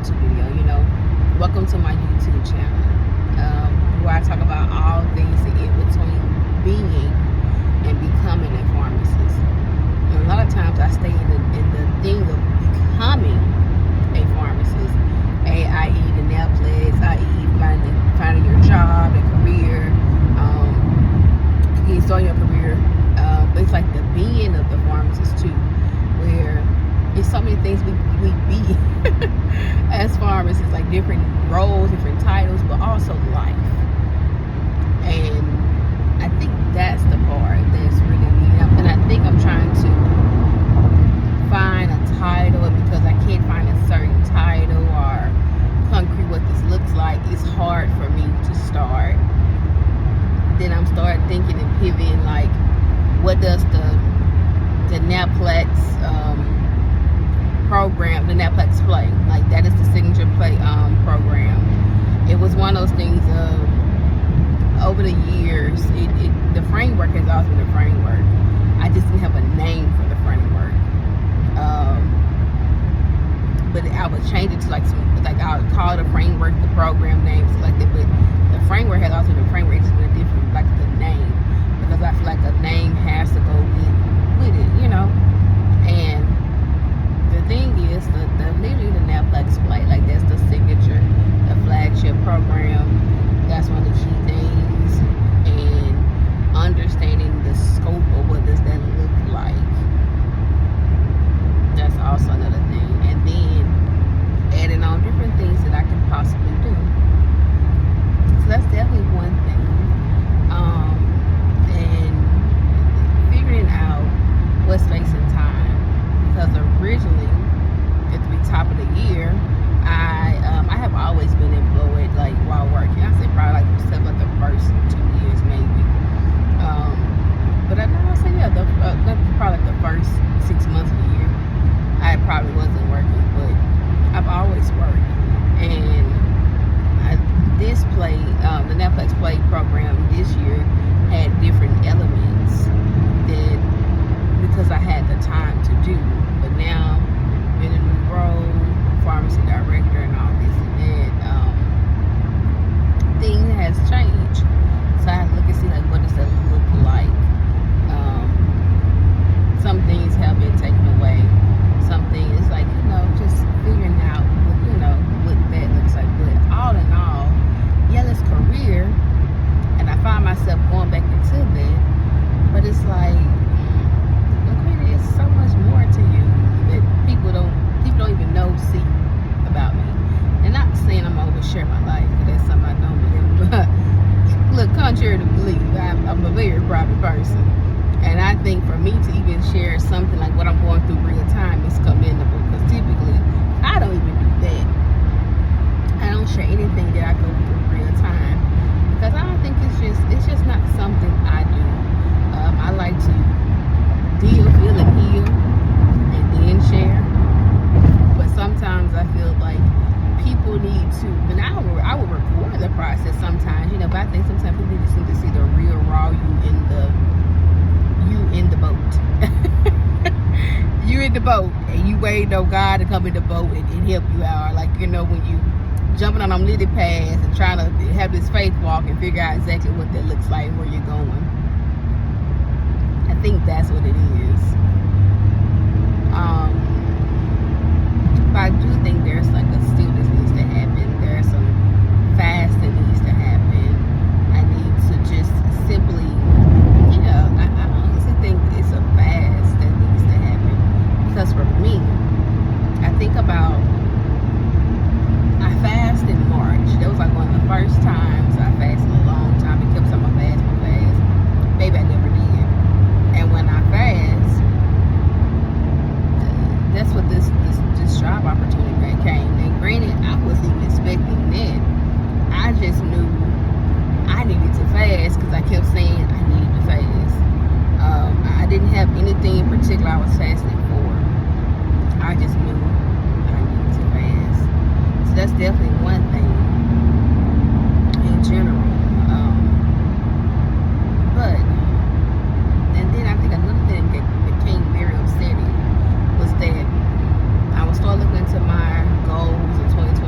YouTube video. Welcome to my YouTube channel, where I talk about all things in between being and becoming a pharmacist. And a lot of times I stay in the thing of becoming a pharmacist, i.e. the Netflix, i.e. finding your job and career, starting your career. But it's like the being of the pharmacist too, where it's so many things we be as pharmacists, like different roles, different titles, but also life. And I think that's the part that's really neat. And I think I'm trying to find a title, because I can't find a certain title or concrete what this looks like. It's hard for me to start. Then I'm start thinking and pivoting, like, what does the Netflix program, the Netflix play, like that is the signature play program. It was one of those things of, over the years, the framework has always been a framework. I just didn't have a name for the framework. But I would change it to I would call it a framework, the program names like that. But the framework has also been a framework. It's just been a different, like the name, because I feel like a name has to go with it, And the thing is, literally the Netflix play, like that's the signature, the flagship program. That's one of the key things, and understanding the scope of what does that look like. That's also another thing, and then adding on different things that I can possibly do. So that's definitely one thing. And figuring out what space and time, because originally at the top of the year, I have always been employed, like, while working. I say probably like the first 2 years maybe. But I say probably like the first 6 months of the year, I probably wasn't working, but I've always worked. And this play, the Netflix play program this year had different elements that, because I had the time to do. But now, in a new role, pharmacy director and all this and that, things has changed. So I have to look and see, like, what does that look like? Some things have been taken away. Some things, like, just figuring out what that looks like. But all in all, yeah, it's career, and I find myself going back into that. But it's like, LaQuita, is so much more to you that people don't even see about me. And not saying I'm overshare my life, because that's something I don't believe. But look, contrary to belief, I'm a very private person. And I think for me to even share something like what I'm going through real time is commendable, because typically I don't even do that. I don't share anything that I go through real time, because I don't think it's just not something I do. I like to feel and heal, and then share. But sometimes I feel like people need to, and I will record the process sometimes, but I think sometimes people just need to see the real raw you in the boat. You in the boat, and you waiting on God to come in the boat and help you out. Like, when you jumping on them lily pads and trying to have this faith walk and figure out exactly what that looks like and where you're going. I think that's what it is. But I do think there's like a stillness needs to happen. There's some fast that needs to happen. I need to just simply, I honestly think it's a fast that needs to happen. Because for me, I think about, I fasted in March. That was like one of the first times I fasted in a long time. It kept saying fast. Maybe I never did. And when I fast, that's what this job opportunity came. And granted, I wasn't even expecting that. I just knew I needed to fast, because I kept saying I needed to fast. I didn't have anything in particular I was fasting for. I just knew I needed to fast. So that's definitely one thing in general. And then I think another thing that became very upsetting was that I was start looking into my goals in 2020.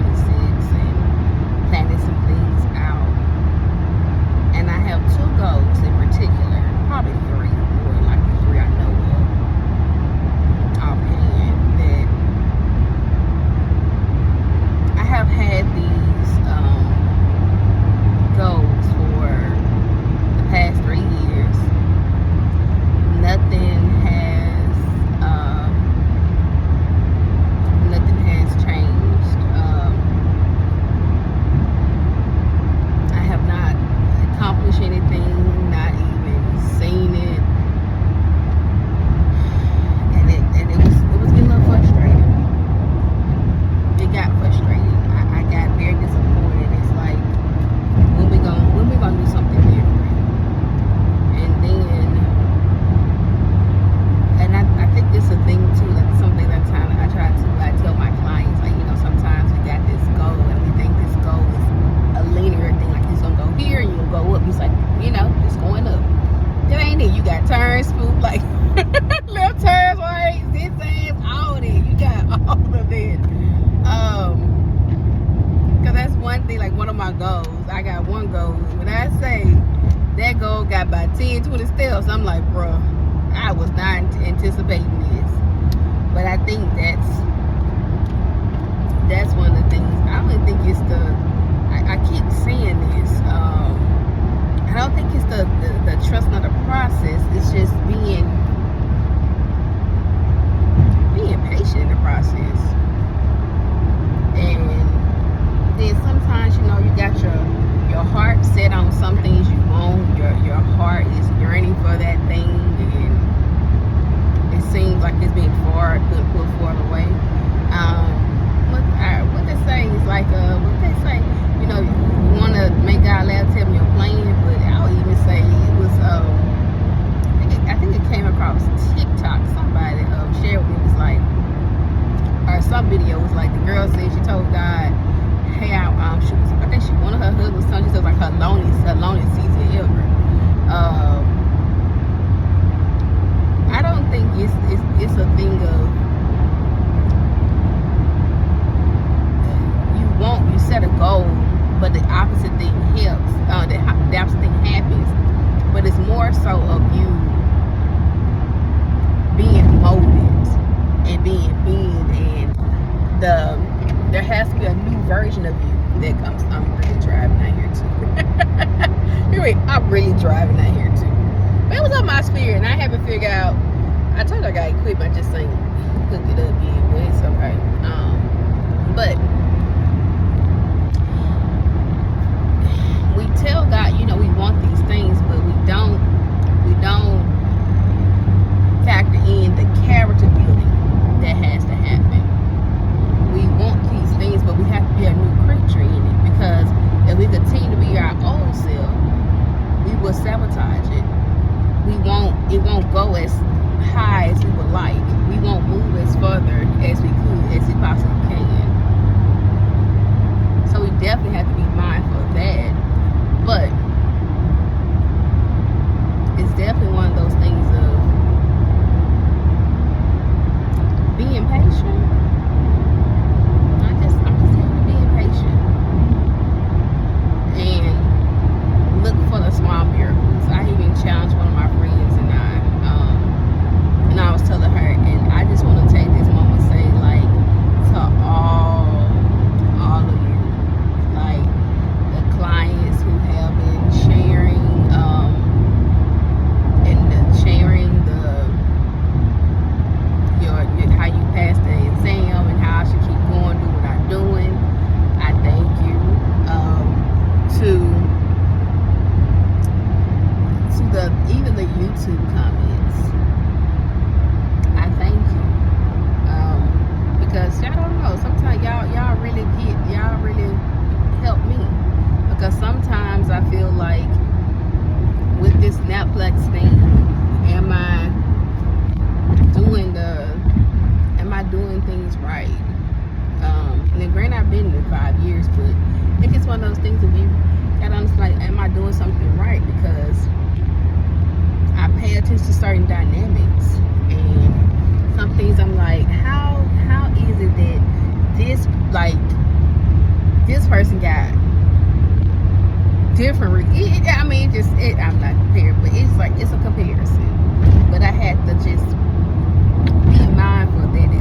my goals. I got one goal. When I say that goal got about 10, 20 steps, I'm like, bro, I was not anticipating this. But I think that's one of the things. I don't think it's I keep saying this. I don't think it's the trust of the process. It's just being patient in the process. And then sometimes, you know, you got your heart set on some things you want. Your heart is yearning for that thing, and it seems like it's being put far away. What they say is like, what they say, you know, you want to make God laugh, tell me your plan, but I'll even say it was, I think it came across TikTok. Somebody shared with me, it was like, or some video was like, the girl said she told God, hey, I think she wanted her husband's son. She said like her loneliest season ever. I don't think it's a thing of you set a goal, but the opposite thing helps. The opposite thing happens, but it's more so of you being molded and being and there has to be a new version of you that comes. I'm really driving out here too. I'm really driving out here too. But it was on my spirit, and I haven't figured out. I told you I got equipment, I just ain't hook it up yet, but it's okay. But we tell God, you know, we want these things, but we don't factor in the character building that has to happen. We want these things, but we have to be a new creature in it, because if we continue to be our old self, we will sabotage it. It won't go as high as we would like. We won't move as further as we possibly can. So we definitely have to be mindful of that. But it's definitely one of those things of being patient. I'm just being patient and look for the small miracles. I even challenged one of my friends, and I was telling her, and I just want to take this moment and say, like, to all of you, like the clients who have been sharing how you passed the exam and how I should keep going, do what I'm doing. I thank you. To even the YouTube comments, I thank you. Because y'all don't know, sometimes y'all really help me, because sometimes I feel like with this Netflix thing, am I doing things right? And then granted, I've been there 5 years, but I think it's one of those things of you gotta understand, like, am I doing something right? Because I pay attention to certain dynamics, and some things I'm like, how is it that this person got different? I'm not comparing, but it's like it's a comparison. But I had to just be mindful that